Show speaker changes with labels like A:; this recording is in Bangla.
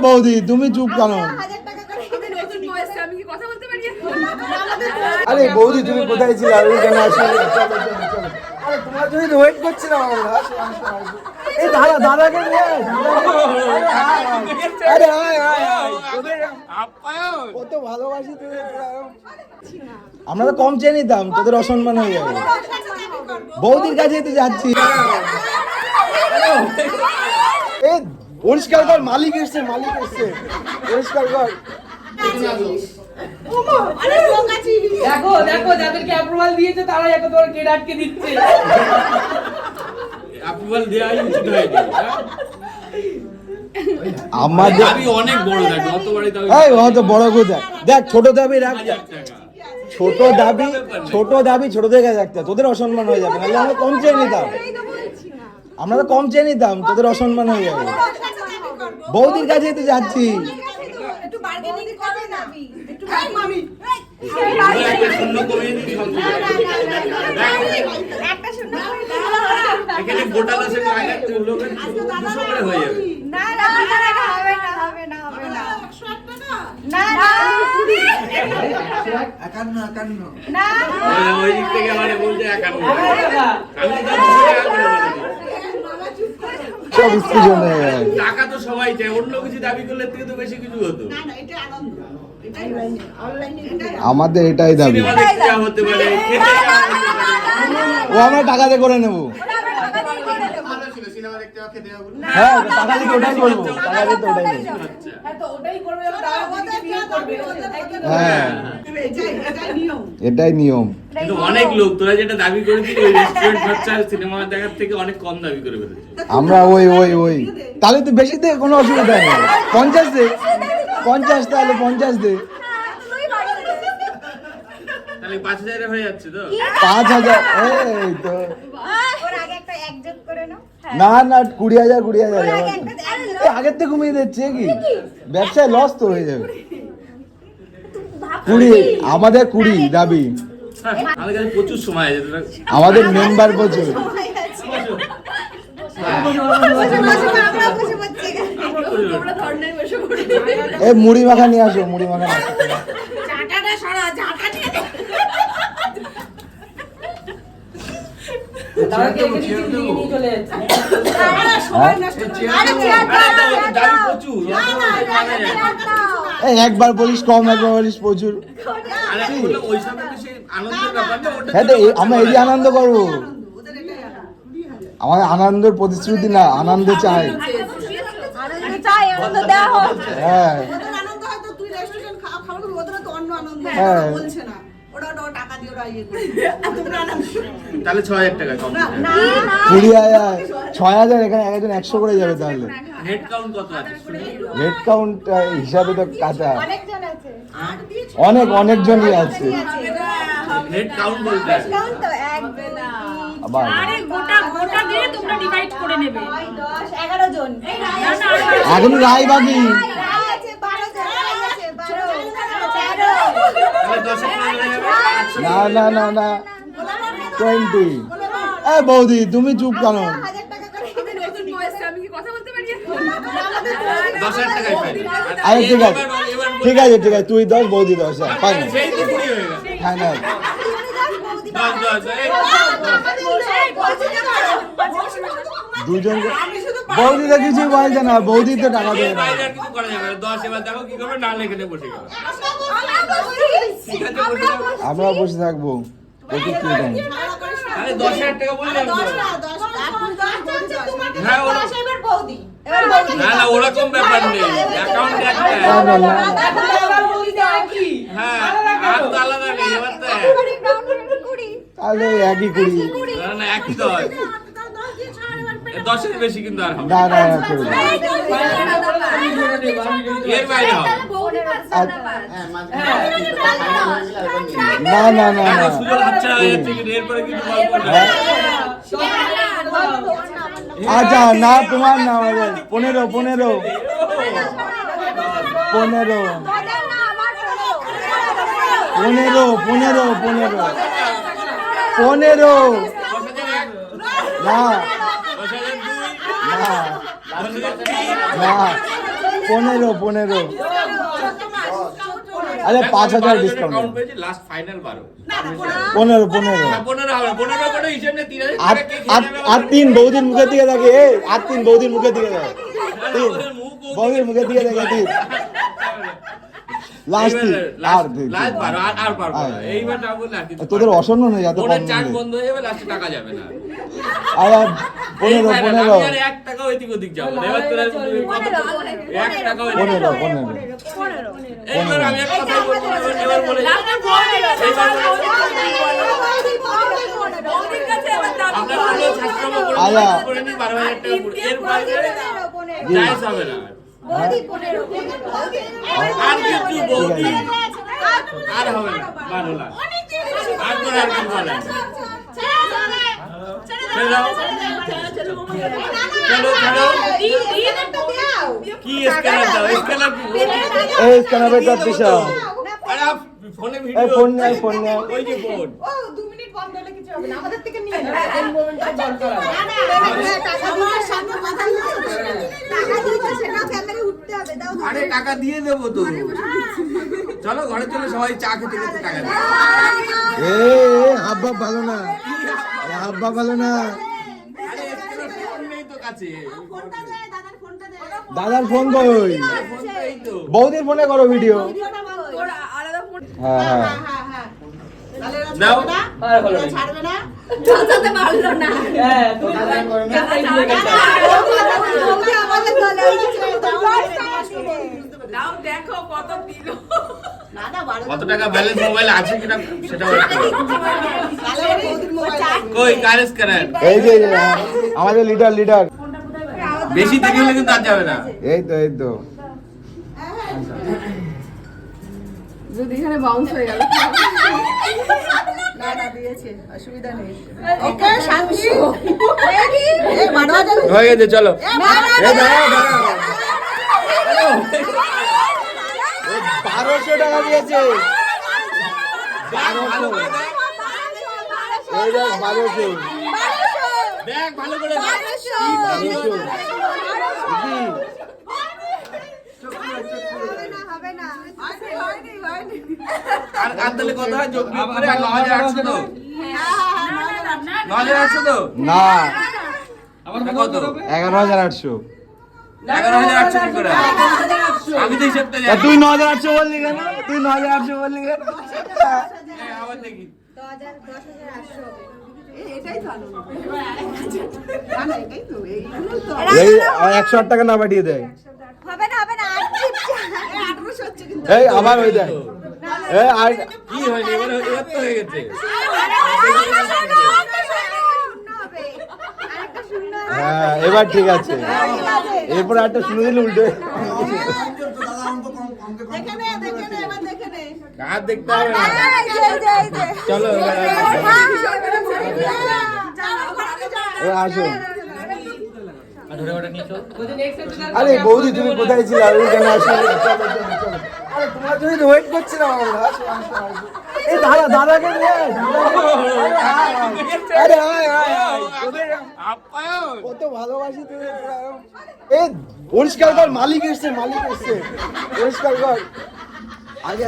A: বৌদি তুমি চুপ কেন? আরে বৌদি তুমি কোথায় ছিলে? আমি কেন আসি? আরে তোমার জন্য তো ওয়েট করছিলাম আমরা। এই দাদা দাদাকে নিয়ে আরে কত ভালোবাসি তুমি। আমরা তো কম চেয়ে নিতাম, তোদের অসম্মান হয়ে যাবে। বৌদির কাছেই তো যাচ্ছি। এই পরিষ্কার কর, মালিক এসছে, মালিক এসছে, পরিষ্কার কর।
B: দেখো দেখো যাদেরকে অ্যাপ্রুভাল দিয়েছে তারাই এত তোর গেট আটকে দিচ্ছে।
C: অ্যাপ্রুভাল দেওয়াই উচিত হয়নি।
A: আমাদের
C: দাবি অনেক বড়, দেখ যত বড় দাবি।
A: এই অত বড় কথা দেখ, ছোট দাবি রাখ। ছোট দাবি ছোট থেকে রাখতে, তোদের অসম্মান হয়ে যাবে। নাহলে আমরা কম চেয়ে নিতাম, আমরা তো কম চেয়ে নিতাম, তোদের অসম্মান হয়ে যাবে। বৌদির কাছেই তো যাচ্ছি।
C: শূন্য কমিয়ে দিই সব ঠিক আছে। এখানে গোটা দশের আগে লোকের 200 করে হয়ে যাবে। ওই দিক থেকে মানে বলছে 51। আমি তো 200 টাকা করে বলেছি।
A: সব স্ত্রীজন হয়ে গেছে।
C: টাকা তো সবাই চায়, অন্য কিছু দাবি করলে থেকে তো বেশি কিছু হতো।
A: আমাদের এটাই দাবি।
C: সিনেমা দেখতে যাওয়া হতে পারে, খেতে যাওয়া হতে পারে।
A: ও আমরা টাকাতে করে নেবো। হ্যাঁ টাকা দিয়ে ওটাই করবো, টাকা দিয়ে তো ওটাই করবো।
B: হ্যাঁ তো ওটাই করবে, তারা দিদিকে বিয়ে করবে।
A: হ্যাঁ এটাই নিয়ম।
C: কিন্তু অনেক লোক তোরা যেটা দাবি করেছিস ওই রেস্টুরেন্ট খরচা সিনেমা দেখার থেকে অনেক কম দাবি করে ফেলেছিস।
A: আমরা ওই তাহলে তো বেশি দে, কোনো অসুবিধা নেই। 50 দে, 50 তাহলে 50 দে।
C: তাহলে 5000 হয়ে যাচ্ছে তো।
A: 5000 এই তো না না 20000 আগের থেকে কমিয়ে দিচ্ছে কি? ব্যবসায় লস তো হয়ে যাবে। 20 আমাদের 20 দাবি।
C: আমাদের কাছে প্রচুর সময় আছে, তোরা
A: আমাদের মেম্বার প্রচুর। এই মুড়ি মাখা নিয়ে আসো, মুড়ি মাখা নিয়ে আসো।
B: তারা কে কে নিয়ে চলে যাচ্ছে।
C: দাবি প্রচুর।
A: এই একবার বলিস কম, একবার বলিস প্রচুর।
C: আরে বললে ওই সময় তো সেই আনন্দের ব্যাপার না ওটা।
A: হ্যাঁ তো আমরা এই আনন্দ করবো। আমাদের আনন্দের প্রতিশ্রুতি না, আনন্দ চাই। হ্যাঁ হ্যাঁ
C: তাহলে 6000 টাকা কম।
A: 20,000 6000 এখানে একজন 100 করে যাবে। তাহলে
C: হেড কাউন্ট কত আছে?
A: হেড কাউন্ট হিসাবে তো কাটা অনেকজনই আছে।
C: হেড কাউন্ট বলতে আছে।
A: আবার এখন রায়বাগি
C: তাহলে 10 টাকা হয়ে যাবে।
A: না 20। এই বৌদি তুমি চুপ কেন?
C: 10,000 টাকাই পাই।
A: আরে ঠিক আছে তুই 10 বৌদি 10। ফাইনাল
C: সেই তো 20 হয়ে গেল।
A: ফাইনাল।
C: 10
A: দুজন বৌদি তো কিছুই বলছে না, বৌদি তো টাকা দেবে না।
C: বাইরে আর কিছু করা যাবে না। 10 এবার দেখো কি করবে, না লেখে বসে গেল।
A: আমরা বসে থাকবো। প্রচুর কি দাম?
C: আরে 10,000 টাকা বললাম তো। হ্যাঁ না ওরকম ব্যাপার নেই, অ্যাকাউন্ট একটা।
A: না না
B: এখন তো আবার বলি যে একই।
C: হ্যাঁ আর তো আলাদা নেই এবার তো এক।
A: তাহলে একই 20।
C: না একই তো হয়। 10-এর বেশি কিন্তু আর হবে
A: না করে দাও।
C: এর বাইরে হবে
A: না
C: সুযোগ হাতছাড়া হয়ে যাচ্ছে কিন্তু এরপরে কিন্তু গল্প না।
A: আচ্ছা না তোমার না আমাদের 15 15 না
C: 10,001, 10,002,
A: না
C: 10,003,
A: 15 আরে 5000 ডিসকাউন্ট
C: কাউন্ট পেয়েছি লাস্ট ফাইনাল 12
A: 15
C: 15 হবে 15 করে হিসাব নেই 3000
A: আর
C: টাকা কে খেয়ে নেবে?
A: আর 3 বৌদির মুখে দিকে থাকে এই আর 3 বৌদির মুখে দিকে থাকে তিন বৌদির মুখে দিকে থাকে 3 লাস্ট আর
C: লাস্ট 12 আর পারবো না এইবার না বললে আর কিছু
A: তোদের অসম্মান হয়ে যত কম
C: ওনার চাট বন্ধ হয়ে যাবে লাস্টে টাকা যাবে না
A: আর 15
C: আমি আর 1 টাকা ওইদিক ওদিক যাবো না। এবার তোরা 1 টাকা ওইদিক
A: 15
C: এইবার আমি এক কথা বলবো এবার বলে আমরা কোনো ছাত্রম করে নি 12000 টাকা পুরো এর বাইরে যাইস হবে না আর কিছু বৌদি আর হবে না 12 লাখ আর করে আর কিছু বলে না। চলো চলো কি স্ক্যানার দাও স্ক্যানার
A: এই স্ক্যানার বের করতে চাও
C: আরে ফোনে
A: এই
C: ভিডিও
A: ফোন নে ফোন নে
C: ওই যে ফোন
D: ও 2 মিনিট বন্ধ হলে কিছু হবে না আমাদের থেকে নিয়ে নাও
B: এই মোমেন্টটা দরকার আছে।
D: টাকা আমার সামনে কথা টাকা দিয়েছে সেটা ক্যামেরায় উঠতে হবে দাও
C: আরে টাকা দিয়ে দেবো তো চলো ঘরে চলো সবাই চা খেতে খেতে টাকা দিই
A: এ হাব্বা ভালো না হাব্বা ভালো না
C: আরে ফোন নেই তো কাছে
D: ফোনটা দে দাদার ফোনটা দে
A: দাদার ফোন কই
C: ফোনটাই তো
A: বৌদির ফোনে করো ভিডিও
D: ভিডিওটা বন্ধ করে
B: আলাদা ফোন
A: হ্যাঁ হ্যাঁ
D: হ্যাঁ তাহলে
C: নাও।
B: আর হলো না।
D: ছাড়বে না
E: চাচাতে পারলো না
B: হ্যাঁ তুমি ক্যামেরায় দিয়ে গেছো
D: ওকে আমাদের দলে
E: দাও দেখো কত দিল
D: না না বারো
C: কত টাকা ব্যালেন্স মোবাইলে আছে কিনা সেটাও একটু
D: তাহলে বৌদির মোবাইল
C: কই কারেস করেন
A: এই যে আমাদের লিডার
C: বেশি দেরি হলে কিন্তু আর যাবে না
A: এই তো
E: যদি এখানে বাউন্স হয়ে গেল
D: না না দিয়েছে অসুবিধা নেই ওকে শান্তি রেডি এ বাড়া যাবে
C: হয়ে গেছে চলো
D: এ বাড়া
A: এই দাঁড়াও 1200 টাকা দিয়েছে
C: ভালো করে দেখ।
A: এই দেখ 1200
C: দেখ ভালো করে দেখ।
A: 1200
D: হবে না হয়নি
C: আর আর তাহলে কত হয় যোগ বিয়োগ করে 9800 তো 9800 তো
A: না
C: এটা কত
A: 11800
C: 11800 কি করে আমি তো হিসাবটা
A: তা
C: জানি
A: তুই 9800 বললি কেন তুই 9800 বললি কেন
C: এই আবার দেখি
D: 10800 হবে এটাই ভালো না না এটাই তো এইগুলো তো
A: এই 108 টাকা না পাঠিয়ে দেয়
D: হবে না 1800 হচ্ছে কিন্তু
A: এই আবার হয়ে যায় এই আর
C: কি হয়নি এবার তো হয়ে গেছে
A: হ্যাঁ এবার ঠিক আছে এরপর একটা শুনে দিলে উল্টো
C: কাজ দেখতে হবে না চলো এবার
A: আসো
C: ধরে ওটা নিয়ে চল
B: বলছে নেক্সট এপিসোড
A: আরে বৌদি তুমি কোথায় ছিলে আমি কেন আসো আরে তোমার জন্য তো ওয়েট করছিলাম আমরা আসো এই দাদাকে নিয়ে আয়, আরে আয় তোদের
C: আপ্যায়ন
A: কত ভালোবাসি তোদের এই পরিষ্কার কর মালিক এসছে পরিষ্কার কর আগে